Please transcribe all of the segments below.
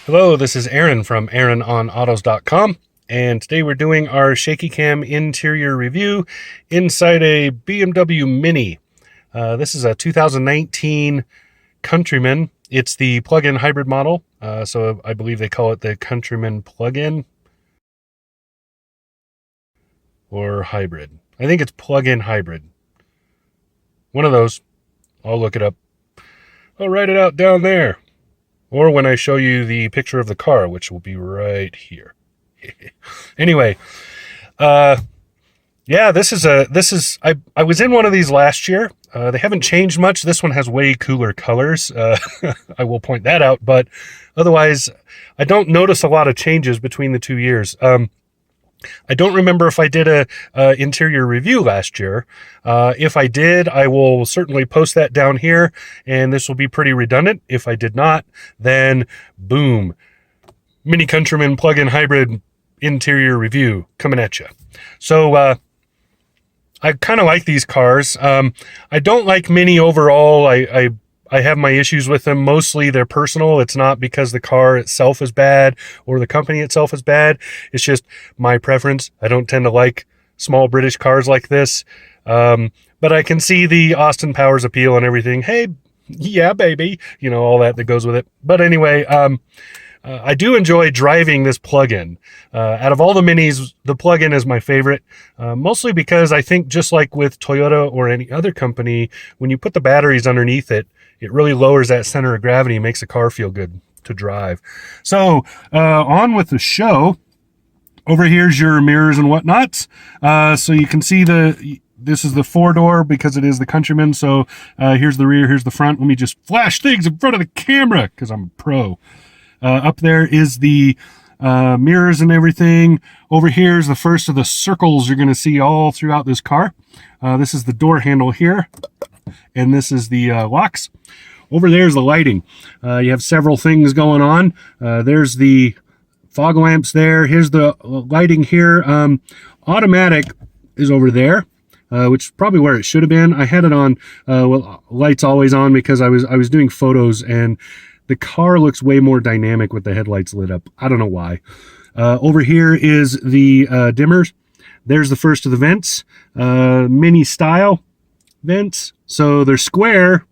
Hello, this is Aaron from AaronOnAutos.com, and today we're doing our shaky cam interior review inside a BMW Mini. This is a 2019 Countryman. It's the plug-in hybrid model, so I believe they call it the Countryman plug-in or hybrid. I think it's plug-in hybrid. One of those. I'll look it up. I'll write it out down there. Or when I show you the picture of the car, which will be right here. Anyway, yeah, I was in one of these last year. They haven't changed much. This one has way cooler colors. I will point that out, but otherwise, I don't notice a lot of changes between the 2 years. I don't remember if I did a interior review last year. If I did, I will certainly post that down here, and this will be pretty redundant. If I did not, then boom, Mini Countryman plug-in hybrid interior review coming at you. So I kind of like these cars. I don't like Mini overall. I have my issues with them. Mostly they're personal. It's not because the car itself is bad or the company itself is bad. It's just my preference. I don't tend to like small British cars like this. But I can see the Austin Powers appeal and everything. Hey, yeah, baby. You know, all that goes with it. But anyway, I do enjoy driving this plug-in. Out of all the Minis, the plug-in is my favorite, mostly because I think just like with Toyota or any other company, when you put the batteries underneath it, it really lowers that center of gravity and makes the car feel good to drive. So on with the show. Over here's your mirrors and whatnots. So you can see this is the 4-door because it is the Countryman. So here's the rear, here's the front. Let me just flash things in front of the camera because I'm a pro. Up there is the mirrors and everything. Over here is the first of the circles you're going to see all throughout this car. This is the door handle here, and this is the locks. Over there is the lighting. You have several things going on. There's the fog lamps there. Here's the lighting here. Automatic is over there, which is probably where it should have been. I had it on, well, lights always on because I was doing photos, and the car looks way more dynamic with the headlights lit up. I don't know why. Over here is the dimmers. There's the first of the vents, Mini style vents. So they're square.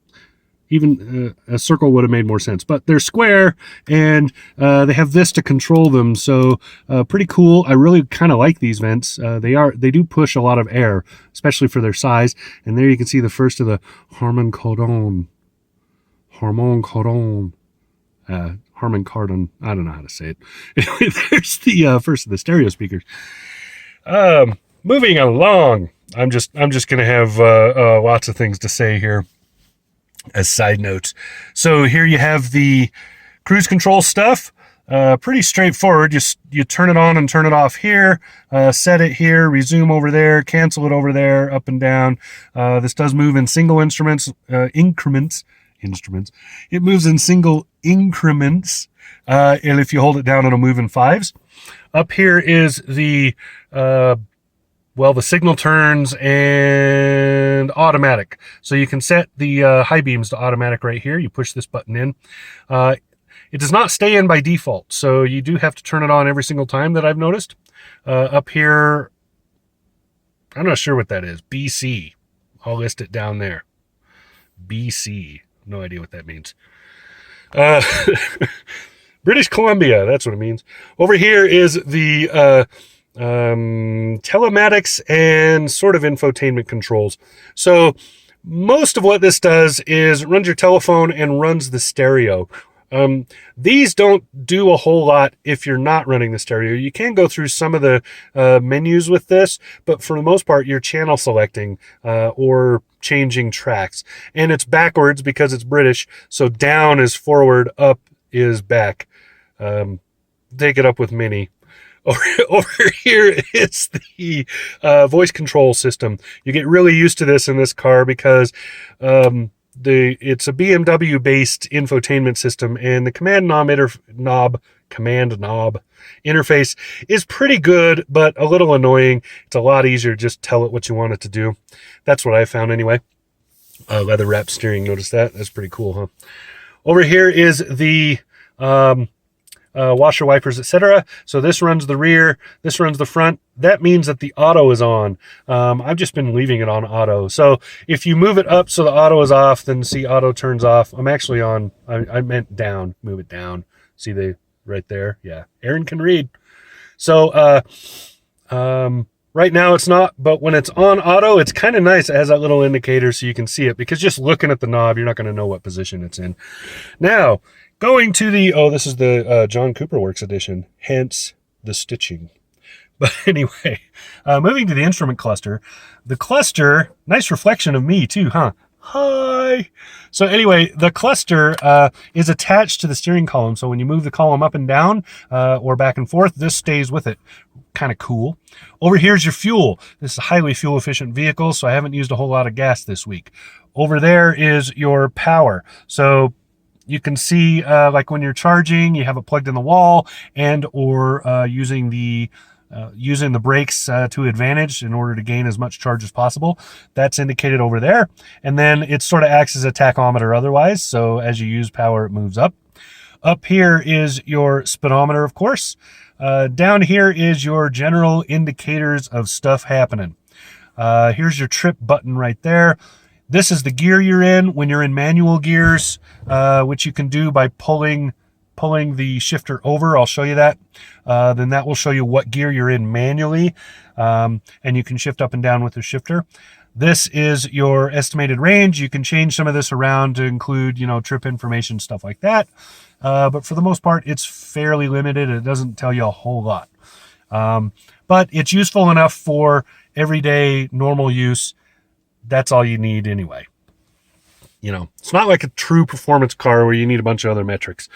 Even a circle would have made more sense, but they're square, and they have this to control them. So pretty cool. I really kind of like these vents. They do push a lot of air, especially for their size. And there you can see the first of the Harman Kardon. Harman Kardon. I don't know how to say it. Anyway, there's the first of the stereo speakers. Moving along, I'm just gonna have lots of things to say here as side notes. So here you have the cruise control stuff. Pretty straightforward. You turn it on and turn it off here, set it here, resume over there, cancel it over there, up and down. This does move in single increments. It moves in single increments, and if you hold it down, it'll move in 5s. Up here is the the signal turns and automatic. So you can set the high beams to automatic right here. You push this button in. It does not stay in by default, so you do have to turn it on every single time that I've noticed. Up here, I'm not sure what that is. BC. I'll list it down there. BC. No idea what that means. British Columbia, that's what it means. Over here is the telematics and sort of infotainment controls. So most of what this does is runs your telephone and runs the stereo. These don't do a whole lot if you're not running the stereo. You can go through some of the menus with this, but for the most part, you're channel selecting or changing tracks. And it's backwards because it's British, so down is forward, up is back. Take it up with Mini. Over here is the voice control system. You get really used to this in this car because it's a BMW based infotainment system, and the command knob interface is pretty good, but a little annoying. It's a lot easier to just tell it what you want it to do. That's what I found anyway. Leather wrap steering, notice that? That's pretty cool, huh? Over here is the washer wipers, etc. So this runs the rear, this runs the front. That means that the auto is on. I've just been leaving it on auto. So if you move it up so the auto is off, then see auto turns off. I'm actually on, I meant down, move it down. See the right there? Yeah, Aaron can read. So right now it's not, but when it's on auto, it's kind of nice. It has that little indicator so you can see it, because just looking at the knob, you're not going to know what position it's in. Now, going to the, oh, this is the John Cooper Works edition, hence the stitching. But anyway, moving to the instrument cluster. The cluster, nice reflection of me too, huh? Hi. So anyway, the cluster is attached to the steering column. So when you move the column up and down or back and forth, this stays with it. Kind of cool. Over here's your fuel. This is a highly fuel efficient vehicle, so I haven't used a whole lot of gas this week. Over there is your power. So you can see like when you're charging, you have it plugged in the wall, and or using the brakes to advantage in order to gain as much charge as possible. That's indicated over there. And then it sort of acts as a tachometer otherwise. So as you use power, it moves up. Up here is your speedometer, of course. Down here is your general indicators of stuff happening. Here's your trip button right there. This is the gear you're in when you're in manual gears, which you can do by pulling the shifter over. I'll show you that. Then that will show you what gear you're in manually, and you can shift up and down with the shifter. This is your estimated range. You can change some of this around to include, you know, trip information, stuff like that. But for the most part, it's fairly limited. It doesn't tell you a whole lot. But it's useful enough for everyday normal use. That's all you need anyway. You know, it's not like a true performance car where you need a bunch of other metrics.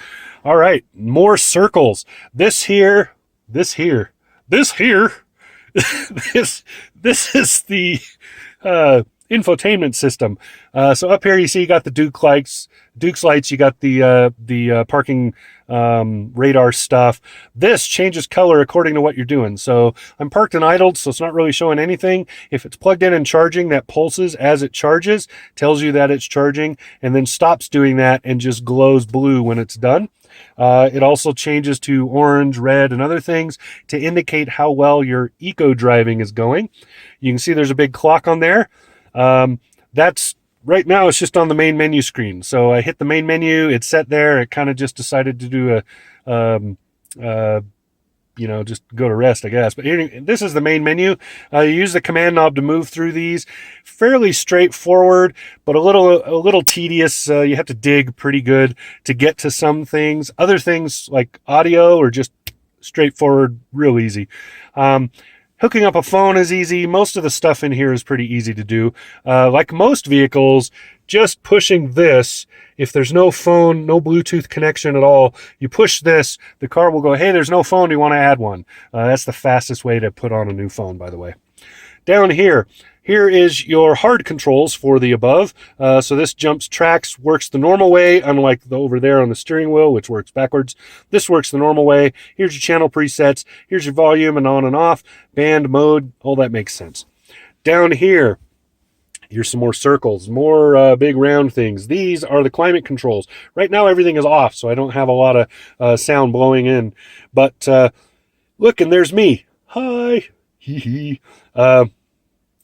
All right, more circles. This here, this is the infotainment system. So up here you see you got the Duke's lights, you got the parking radar stuff. This changes color according to what you're doing. So I'm parked and idled, so it's not really showing anything. If it's plugged in and charging, that pulses as it charges, tells you that it's charging, and then stops doing that and just glows blue when it's done. It also changes to orange, red, and other things to indicate how well your eco driving is going. You can see there's a big clock on there. That's right now, it's just on the main menu screen. So I hit the main menu, it's set there. It kind of just decided to do you know, just go to rest, I guess. But here, this is the main menu. You use the command knob to move through these. Fairly straightforward, but a little tedious. You have to dig pretty good to get to some things. Other things like audio are just straightforward, real easy. Hooking up a phone is easy. Most of the stuff in here is pretty easy to do. Like most vehicles, just pushing this, if there's no phone, no Bluetooth connection at all, you push this, the car will go, hey, there's no phone, do you want to add one? That's the fastest way to put on a new phone, by the way. Down here is your hard controls for the above. So this jumps tracks, works the normal way, unlike the over there on the steering wheel, which works backwards. This works the normal way. Here's your channel presets. Here's your volume and on and off, band, mode, all that makes sense. Down here, here's some more circles, more big round things. These are the climate controls. Right now everything is off, so I don't have a lot of sound blowing in. But look, and there's me. Hi. Hee hee.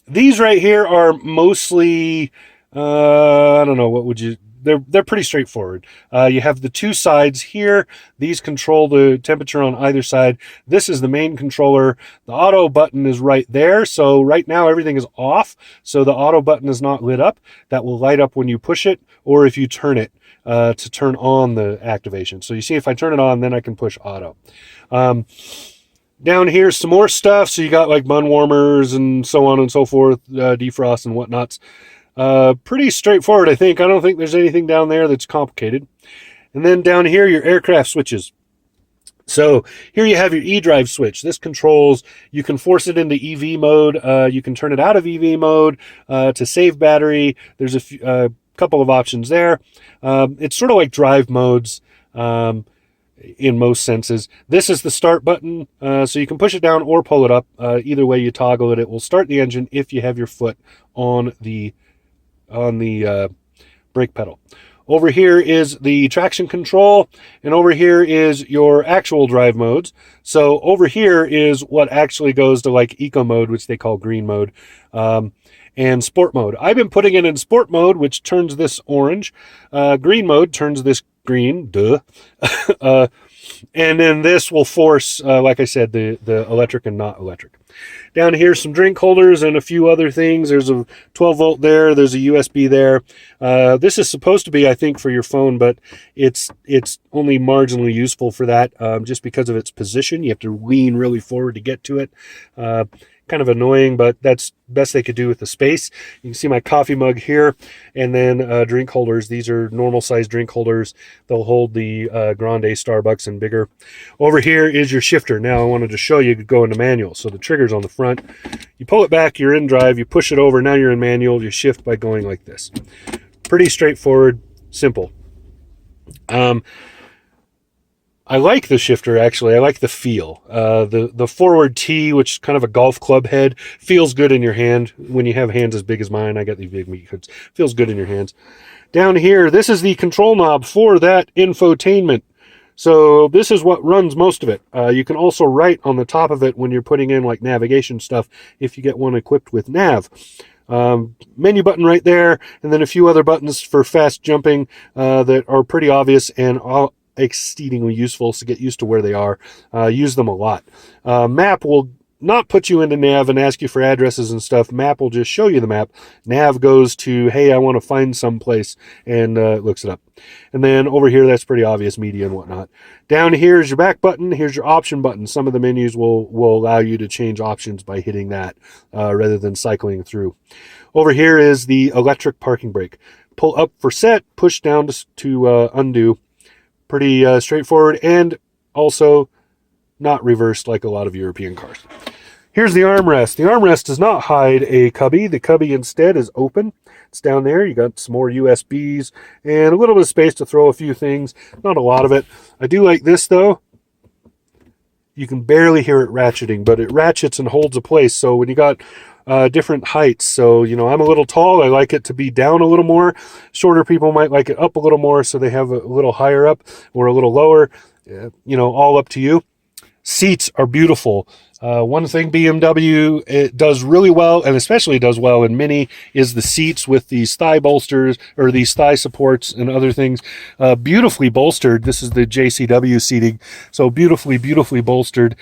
These right here are mostly, I don't know, what would you, they're pretty straightforward. You have the two sides here. These control the temperature on either side. This is the main controller. The auto button is right there. So right now everything is off. So the auto button is not lit up. That will light up when you push it or if you turn it to turn on the activation. So you see if I turn it on, then I can push auto. Down here, some more stuff. So you got like bun warmers and so on and so forth, defrost and whatnots. Pretty straightforward, I think. I don't think there's anything down there that's complicated. And then down here, your aircraft switches. So here you have your eDrive switch. This controls, you can force it into EV mode. You can turn it out of EV mode to save battery. There's a couple of options there. It's sort of like drive modes. In most senses. This is the start button, so you can push it down or pull it up. Either way you toggle it, it will start the engine if you have your foot on the brake pedal. Over here is the traction control, and over here is your actual drive modes. So over here is what actually goes to like eco mode, which they call green mode, and sport mode. I've been putting it in sport mode, which turns this orange. Green mode turns this green, duh. And then this will force, like I said, the electric and not electric. Down here, some drink holders and a few other things. There's a 12 volt there. There's a USB there. This is supposed to be, I think, for your phone, but it's only marginally useful for that, just because of its position. You have to lean really forward to get to it. Kind of annoying, but that's best they could do with the space. You can see my coffee mug here, and then drink holders. These are normal size drink holders. They'll hold the Grande Starbucks and bigger. Over here is your shifter. Now I wanted to show you go into manual. So the trigger's on the front. You pull it back, you're in drive. You push it over, now you're in manual. You shift by going like this. Pretty straightforward, simple. I like the shifter, actually. I like the feel. The forward T, which is kind of a golf club head, feels good in your hand. When you have hands as big as mine, I got these big meat hoods. Feels good in your hands. Down here, this is the control knob for that infotainment. So this is what runs most of it. You can also write on the top of it when you're putting in like navigation stuff, if you get one equipped with nav. Menu button right there, and then a few other buttons for fast jumping that are pretty obvious and exceedingly useful, so get used to where they are. Use them a lot. Map will not put you into nav and ask you for addresses and stuff. Map will just show you the map. Nav goes to, hey, I want to find some place, and it looks it up. And then over here, that's pretty obvious, media and whatnot. Down here is your back button. Here's your option button. Some of the menus will allow you to change options by hitting that rather than cycling through. Over here is the electric parking brake. Pull up for set, push down to undo. Pretty straightforward, and also not reversed like a lot of European cars. Here's the armrest. The armrest does not hide a cubby. The cubby instead is open. It's down there. You got some more USBs and a little bit of space to throw a few things. Not a lot of it. I do like this, though. You can barely hear it ratcheting, but it ratchets and holds a place. So when you got different heights, so you know, I'm a little tall, I like it to be down a little more. Shorter people might like it up a little more, so they have a little higher up or a little lower. You know, all up to you. Seats are beautiful. One thing BMW it does really well, and especially does well in Mini, is the seats with these thigh bolsters or these thigh supports and other things. Beautifully bolstered. This is the JCW seating, so beautifully bolstered.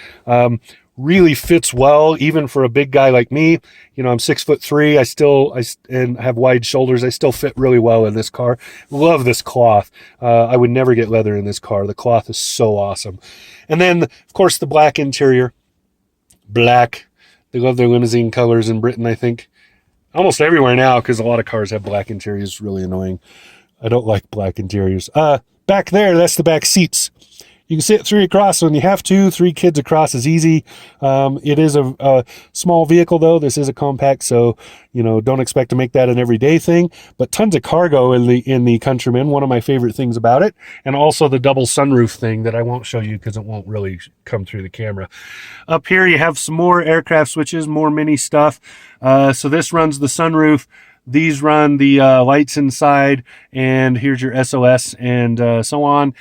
Really fits well, even for a big guy like me. You know, I'm 6'3". And have wide shoulders. I still fit really well in this car. Love this cloth. I would never get leather in this car. The cloth is so awesome. And then, of course, the black interior. Black. They love their limousine colors in Britain, I think. Almost everywhere now, because a lot of cars have black interiors. Really annoying. I don't like black interiors. Back there, that's the back seats. You can sit 3 across when you have to. 3 kids across is easy. It is a small vehicle, though. This is a compact, so you know, don't expect to make that an everyday thing. But tons of cargo in the Countryman. One of my favorite things about it, and also the double sunroof thing that I won't show you because it won't really come through the camera. Up here, you have some more aircraft switches, more mini stuff. So this runs the sunroof. These run the lights inside, and here's your SOS and so on.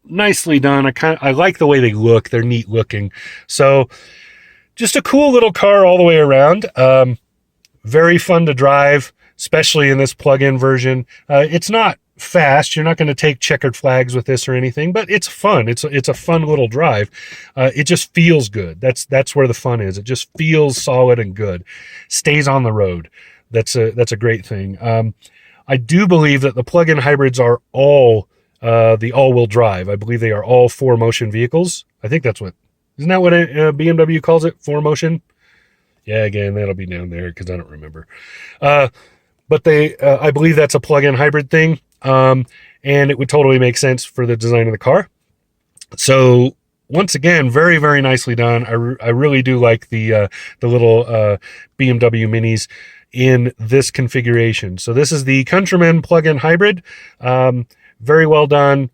Nicely done. I like the way they look. They're neat looking. So just a cool little car all the way around. Very fun to drive, especially in this plug-in version. It's not fast. You're not going to take checkered flags with this or anything, but it's fun. It's a fun little drive. It just feels good. That's where the fun is. It just feels solid and good. Stays on the road. That's a great thing. I do believe that the plug-in hybrids are all the all-wheel drive. I believe they are all 4Motion vehicles. I think isn't that what BMW calls it? 4Motion? Yeah, again, that'll be down there because I don't remember. But I believe that's a plug-in hybrid thing. And it would totally make sense for the design of the car. So once again, very, very nicely done. I really do like the little BMW Minis in this configuration. So this is the Countryman plug-in hybrid. Very well done.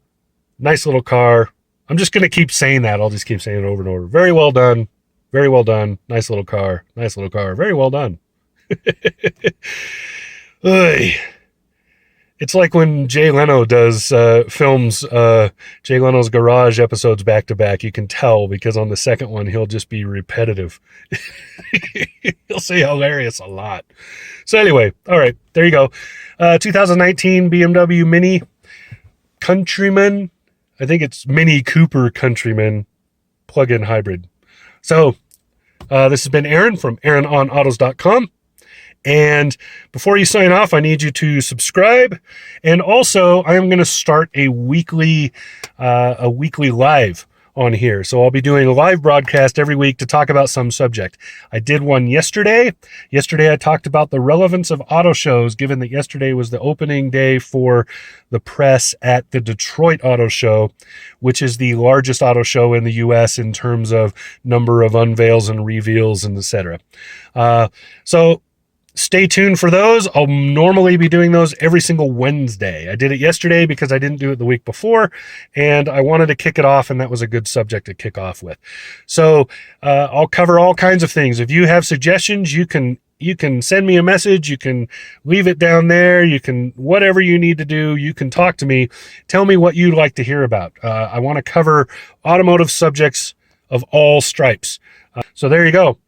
Nice little car. I'm just going to keep saying that. I'll just keep saying it over and over. Very well done. Very well done. Nice little car. Nice little car. Very well done. It's like when Jay Leno does films, Jay Leno's Garage episodes back to back. You can tell because on the second one, he'll just be repetitive. He'll say hilarious a lot. So anyway, all right, there you go. 2019 BMW Mini Countryman. I think it's Mini Cooper Countryman plug-in hybrid. So this has been Aaron from AaronOnAutos.com. And before you sign off, I need you to subscribe. And also, I am going to start a weekly live on here. So I'll be doing a live broadcast every week to talk about some subject. I did one yesterday. Yesterday, I talked about the relevance of auto shows, given that yesterday was the opening day for the press at the Detroit Auto Show, which is the largest auto show in the U.S. in terms of number of unveils and reveals and etc. So stay tuned for those. I'll normally be doing those every single Wednesday. I did it yesterday because I didn't do it the week before, and I wanted to kick it off, and that was a good subject to kick off with. So I'll cover all kinds of things. If you have suggestions, you can send me a message. You can leave it down there. You can, whatever you need to do, you can talk to me. Tell me what you'd like to hear about. I want to cover automotive subjects of all stripes. So there you go.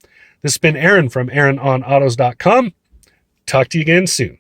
This has been Aaron from AaronOnAutos.com. Talk to you again soon.